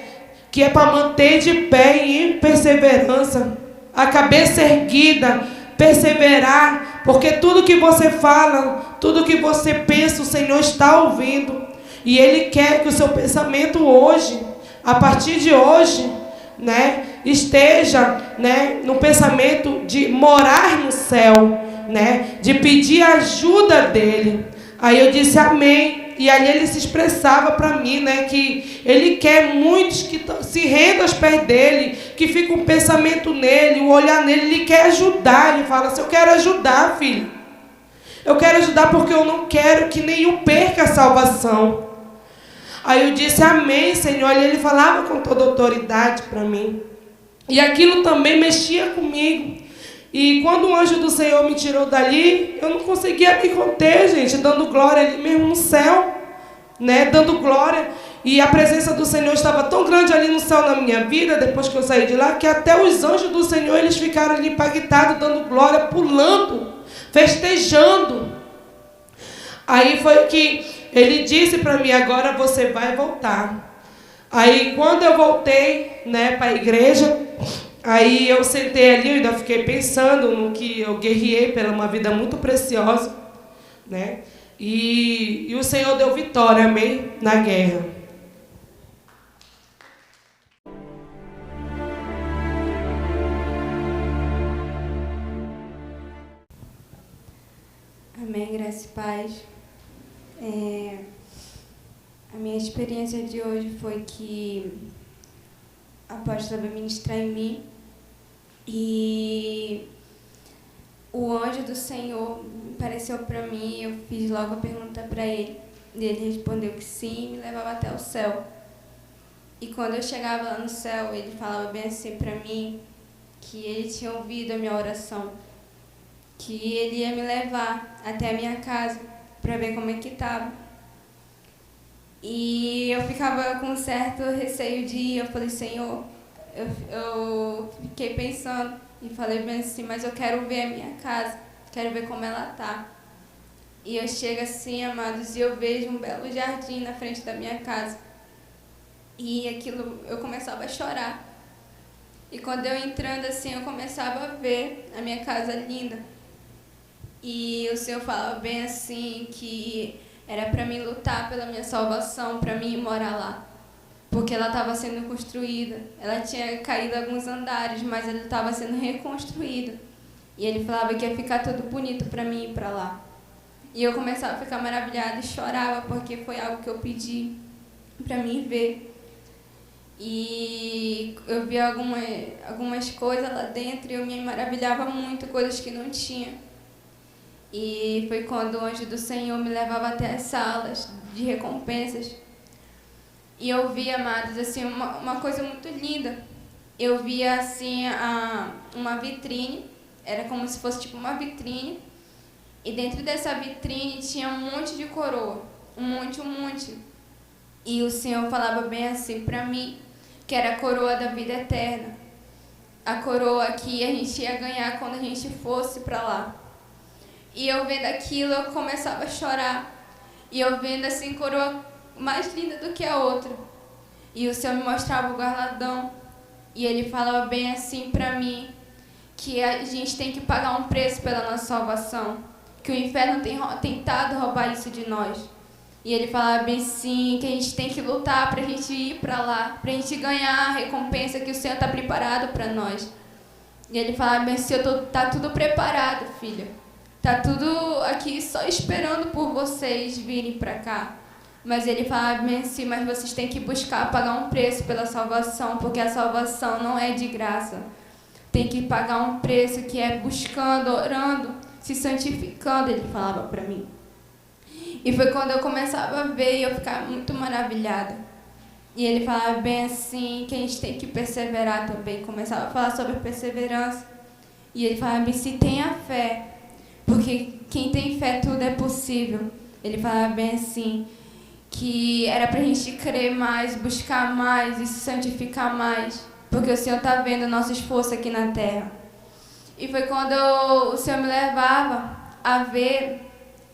Que é para manter de pé em perseverança, a cabeça erguida, perseverar, porque tudo que você fala, tudo que você pensa, o Senhor está ouvindo. E Ele quer que o seu pensamento hoje, a partir de hoje, né, esteja, né, no pensamento de morar no céu, né, de pedir ajuda dEle. Aí eu disse amém. E ali ele se expressava para mim, né, que ele quer muitos que se rendam aos pés dele, que fica um pensamento nele, o olhar nele, ele quer ajudar. Ele fala assim: eu quero ajudar, filho. Eu quero ajudar porque eu não quero que nenhum perca a salvação. Aí eu disse amém, Senhor. E ele falava com toda autoridade para mim. E aquilo também mexia comigo. E quando o anjo do Senhor me tirou dali, eu não conseguia me conter, gente, dando glória ali mesmo no céu, né, dando glória. E a presença do Senhor estava tão grande ali no céu na minha vida, depois que eu saí de lá, que até os anjos do Senhor, eles ficaram ali impactados, dando glória, pulando, festejando. Aí foi que ele disse para mim: agora você vai voltar. Aí quando eu voltei, né, para a igreja, aí eu sentei ali, eu ainda fiquei pensando no que eu guerreei pela uma vida muito preciosa, né? E o Senhor deu vitória, amém, na guerra. Amém, graça e paz. A minha experiência de hoje foi que a apóstola vai ministrar em mim. E o anjo do Senhor apareceu para mim, eu fiz logo a pergunta para ele. E ele respondeu que sim, e me levava até o céu. E quando eu chegava lá no céu, ele falava bem assim para mim, que ele tinha ouvido a minha oração, que ele ia me levar até a minha casa para ver como é que estava. E eu ficava com um certo receio de ir. Eu falei, Senhor, eu fiquei pensando e falei bem assim, mas eu quero ver a minha casa, quero ver como ela está. E eu chego assim, amados, e eu vejo um belo jardim na frente da minha casa. E aquilo, eu começava a chorar. E quando eu entrando assim, eu começava a ver a minha casa linda. E o Senhor falava bem assim, que era para mim lutar pela minha salvação, para mim morar lá. Porque ela estava sendo construída. Ela tinha caído alguns andares, mas ela estava sendo reconstruída. E ele falava que ia ficar tudo bonito para mim ir para lá. E eu começava a ficar maravilhada e chorava, porque foi algo que eu pedi para mim ver. E eu vi algumas coisas lá dentro e eu me maravilhava muito, coisas que não tinha. E foi quando o anjo do Senhor me levava até as salas de recompensas. E eu vi, amados, assim, uma coisa muito linda. Eu via, assim, uma vitrine, era como se fosse tipo uma vitrine. E dentro dessa vitrine tinha um monte de coroa, um monte. E o Senhor falava bem assim para mim, que era a coroa da vida eterna. A coroa que a gente ia ganhar quando a gente fosse para lá. E eu vendo aquilo, eu começava a chorar. E eu vendo assim, coroa mais linda do que a outra. E o Senhor me mostrava o galardão. E ele falava bem assim para mim, que a gente tem que pagar um preço pela nossa salvação. Que o inferno tem tentado roubar isso de nós. E ele falava bem sim, que a gente tem que lutar para a gente ir para lá, para a gente ganhar a recompensa que o Senhor está preparado para nós. E ele falava bem assim, tá tudo preparado, filha. Tá tudo aqui só esperando por vocês virem para cá. Mas ele falava bem assim, mas vocês têm que buscar pagar um preço pela salvação, porque a salvação não é de graça. Tem que pagar um preço que é buscando, orando, se santificando, ele falava para mim. E foi quando eu começava a ver e eu ficava muito maravilhada. E ele falava bem assim, que a gente tem que perseverar também. Começava a falar sobre perseverança. E ele falava bem assim, tenha fé, porque quem tem fé tudo é possível. Ele falava bem assim, que era pra gente crer mais, buscar mais e se santificar mais, porque o Senhor está vendo o nosso esforço aqui na terra. E foi quando o Senhor me levava a ver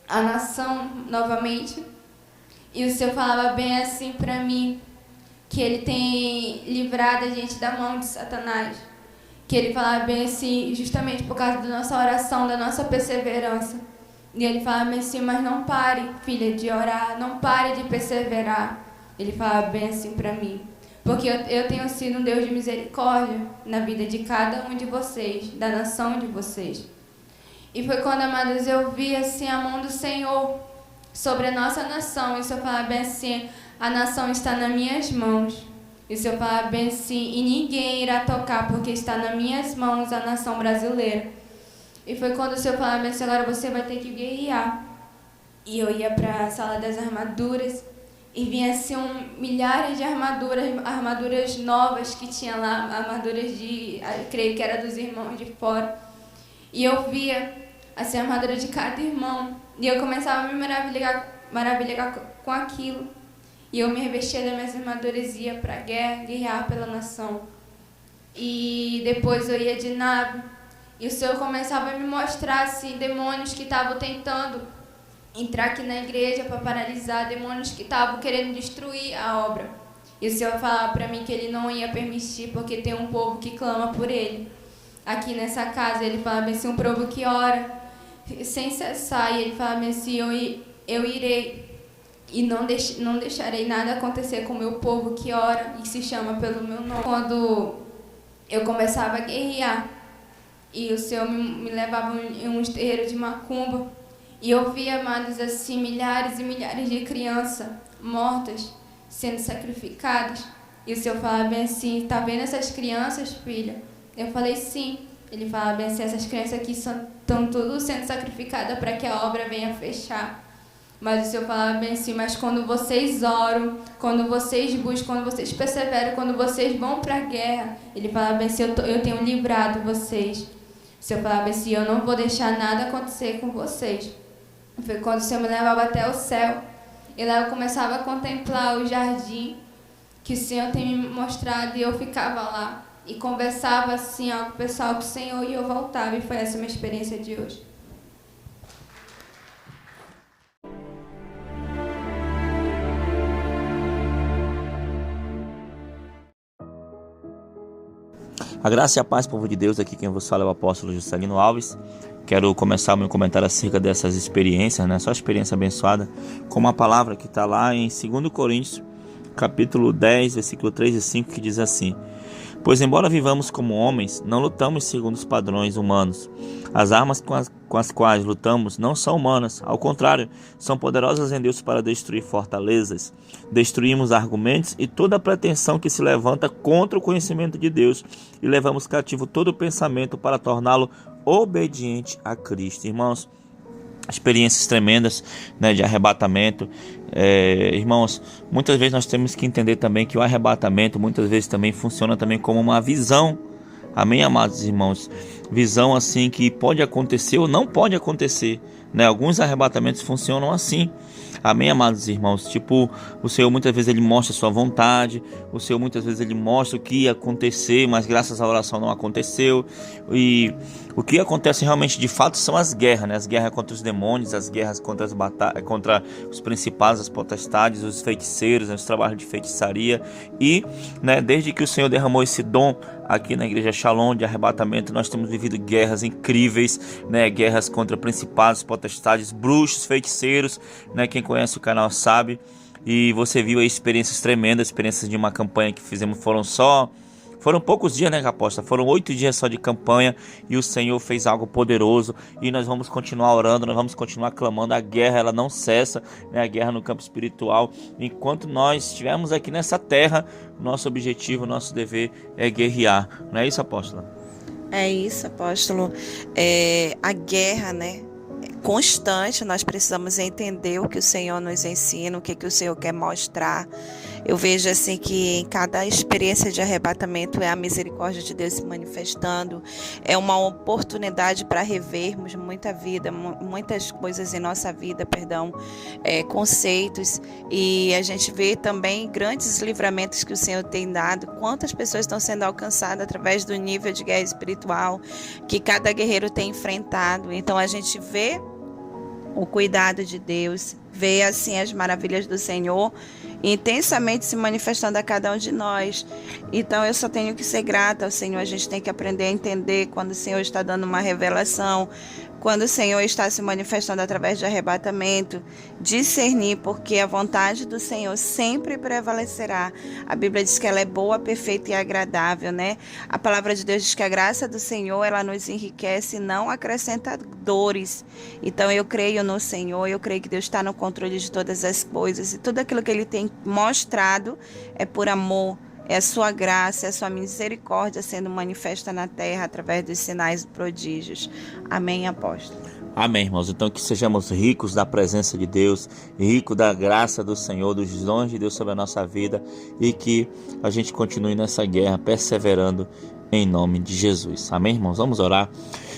a nação novamente. E o Senhor falava bem assim para mim, que Ele tem livrado a gente da mão de Satanás. Que Ele falava bem assim, justamente por causa da nossa oração, da nossa perseverança. E Ele falava bem assim, mas não pare, filha, de orar, não pare de perseverar. Ele falava bem assim para mim. Porque eu tenho sido um Deus de misericórdia na vida de cada um de vocês, da nação de vocês. E foi quando, amados, eu vi assim a mão do Senhor sobre a nossa nação. E o Senhor falava bem assim, a nação está nas minhas mãos. E o Senhor falava bem assim, e ninguém irá tocar, porque está nas minhas mãos a nação brasileira. E foi quando o Senhor falava bem assim, agora você vai ter que guerrear. E eu ia para a sala das armaduras, e vinha assim milhares de armaduras novas que tinha lá, armaduras creio que era dos irmãos de fora. E eu via assim, a armadura de cada irmão. E eu começava a me maravilhar com aquilo. E eu me revestia das minhas armaduras e ia para a guerra, guerrear pela nação. E depois eu ia de nave. E o Senhor começava a me mostrar assim, demônios que estavam tentando entrar aqui na igreja para paralisar, demônios que estavam querendo destruir a obra. E o Senhor falava para mim que Ele não ia permitir, porque tem um povo que clama por Ele. Aqui nessa casa, Ele falava assim, um povo que ora sem cessar. E Ele falava assim, eu irei e não deixarei nada acontecer com o meu povo que ora e se chama pelo meu nome. Quando eu começava a guerrear, e o Senhor me levava em um terreiro de macumba, e eu via, amados, assim, milhares e milhares de crianças mortas, sendo sacrificadas. E o Senhor falava bem assim, tá vendo essas crianças, filha? Eu falei, sim. Ele falava bem assim, essas crianças aqui estão tudo sendo sacrificadas para que a obra venha fechar. Mas o Senhor falava bem assim, mas quando vocês oram, quando vocês buscam, quando vocês perseveram, quando vocês vão para a guerra, Ele falava bem assim, eu tenho livrado vocês. O Senhor falava bem assim, eu não vou deixar nada acontecer com vocês. Foi quando o Senhor me levava até o céu. E lá eu começava a contemplar o jardim que o Senhor tem me mostrado, e eu ficava lá e conversava assim algo pessoal com o Senhor, e eu voltava, e foi essa a minha experiência de hoje. A graça e a paz, povo de Deus, aqui quem vos fala é o apóstolo Juscelino Alves. Quero começar o meu comentário acerca dessas experiências, né? Só experiência abençoada, com uma palavra que está lá em 2 Coríntios, capítulo 10, versículo 3 e 5, que diz assim: pois embora vivamos como homens, não lutamos segundo os padrões humanos. As armas com as quais lutamos não são humanas, ao contrário, são poderosas em Deus para destruir fortalezas. Destruímos argumentos e toda pretensão que se levanta contra o conhecimento de Deus, e levamos cativo todo pensamento para torná-lo obediente a Cristo. Irmãos, experiências tremendas, né, de arrebatamento. Irmãos, muitas vezes nós temos que entender também que o arrebatamento muitas vezes também funciona também como uma visão. Amém, amados irmãos? Visão assim que pode acontecer ou não pode acontecer, né? Alguns arrebatamentos funcionam assim. Amém, amados irmãos? Tipo, o Senhor muitas vezes ele mostra a sua vontade, o Senhor muitas vezes ele mostra o que ia acontecer, mas graças à oração não aconteceu. E o que acontece realmente de fato são as guerras, né? As guerras contra os demônios, as guerras contra contra os principados, as potestades, os feiticeiros, né? Os trabalhos de feitiçaria. E, né, desde que o Senhor derramou esse dom aqui na igreja Shalom de arrebatamento, nós temos vivido guerras incríveis, né? Guerras contra principados, potestades, bruxos, feiticeiros, né? Quem conhece o canal sabe. E você viu aí experiências tremendas, experiências de uma campanha que fizemos, foram poucos dias, né, apóstolo? Foram 8 dias só de campanha, e o Senhor fez algo poderoso, e nós vamos continuar orando, nós vamos continuar clamando. A guerra, ela não cessa, né? A guerra no campo espiritual. Enquanto nós estivermos aqui nessa terra, nosso objetivo, nosso dever é guerrear. Não é isso, apóstolo? É isso, apóstolo. A guerra, né? Constante, nós precisamos entender o que o Senhor nos ensina, o que o Senhor quer mostrar. Eu vejo assim que em cada experiência de arrebatamento é a misericórdia de Deus se manifestando, é uma oportunidade para revermos muitas coisas em nossa vida, conceitos, e a gente vê também grandes livramentos que o Senhor tem dado, quantas pessoas estão sendo alcançadas através do nível de guerra espiritual que cada guerreiro tem enfrentado. Então a gente vê o cuidado de Deus, vê assim as maravilhas do Senhor intensamente se manifestando a cada um de nós. Então eu só tenho que ser grata ao Senhor. A gente tem que aprender a entender quando o Senhor está dando uma revelação, quando o Senhor está se manifestando através de arrebatamento, discernir, porque a vontade do Senhor sempre prevalecerá. A Bíblia diz que ela é boa, perfeita e agradável, né? A palavra de Deus diz que a graça do Senhor, ela nos enriquece e não acrescenta dores. Então eu creio no Senhor, eu creio que Deus está no controle de todas as coisas, e tudo aquilo que Ele tem mostrado é por amor. É a sua graça, é a sua misericórdia sendo manifesta na terra através dos sinais e prodígios. Amém, apóstolo? Amém, irmãos. Então que sejamos ricos da presença de Deus, ricos da graça do Senhor, dos dons de Deus sobre a nossa vida, e que a gente continue nessa guerra, perseverando em nome de Jesus. Amém, irmãos? Vamos orar.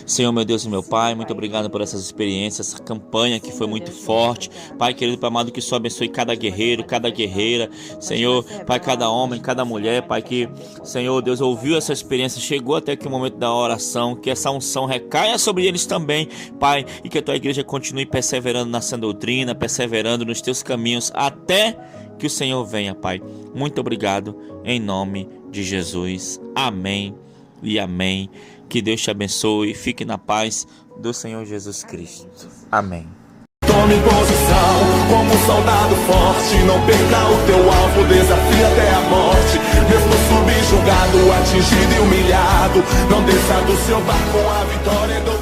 Senhor, meu Deus e meu Pai, muito obrigado por essas experiências, essa campanha que foi muito forte. Pai querido, Pai amado, que o Senhor abençoe cada guerreiro, cada guerreira. Senhor, Pai, cada homem, cada mulher, Pai, que, Senhor, Deus ouviu essa experiência, chegou até aqui o momento da oração, que essa unção recaia sobre eles também, Pai, e que a Tua igreja continue perseverando na sã doutrina, perseverando nos Teus caminhos, até que o Senhor venha, Pai. Muito obrigado, em nome de Jesus. Amém e amém. Que Deus te abençoe. Fique na paz do Senhor Jesus Cristo. Amém. Tome posição como um soldado forte. Não perca o teu alvo, desafia até a morte. Mesmo subjugado, atingido e humilhado, não desça do seu barco, a vitória é do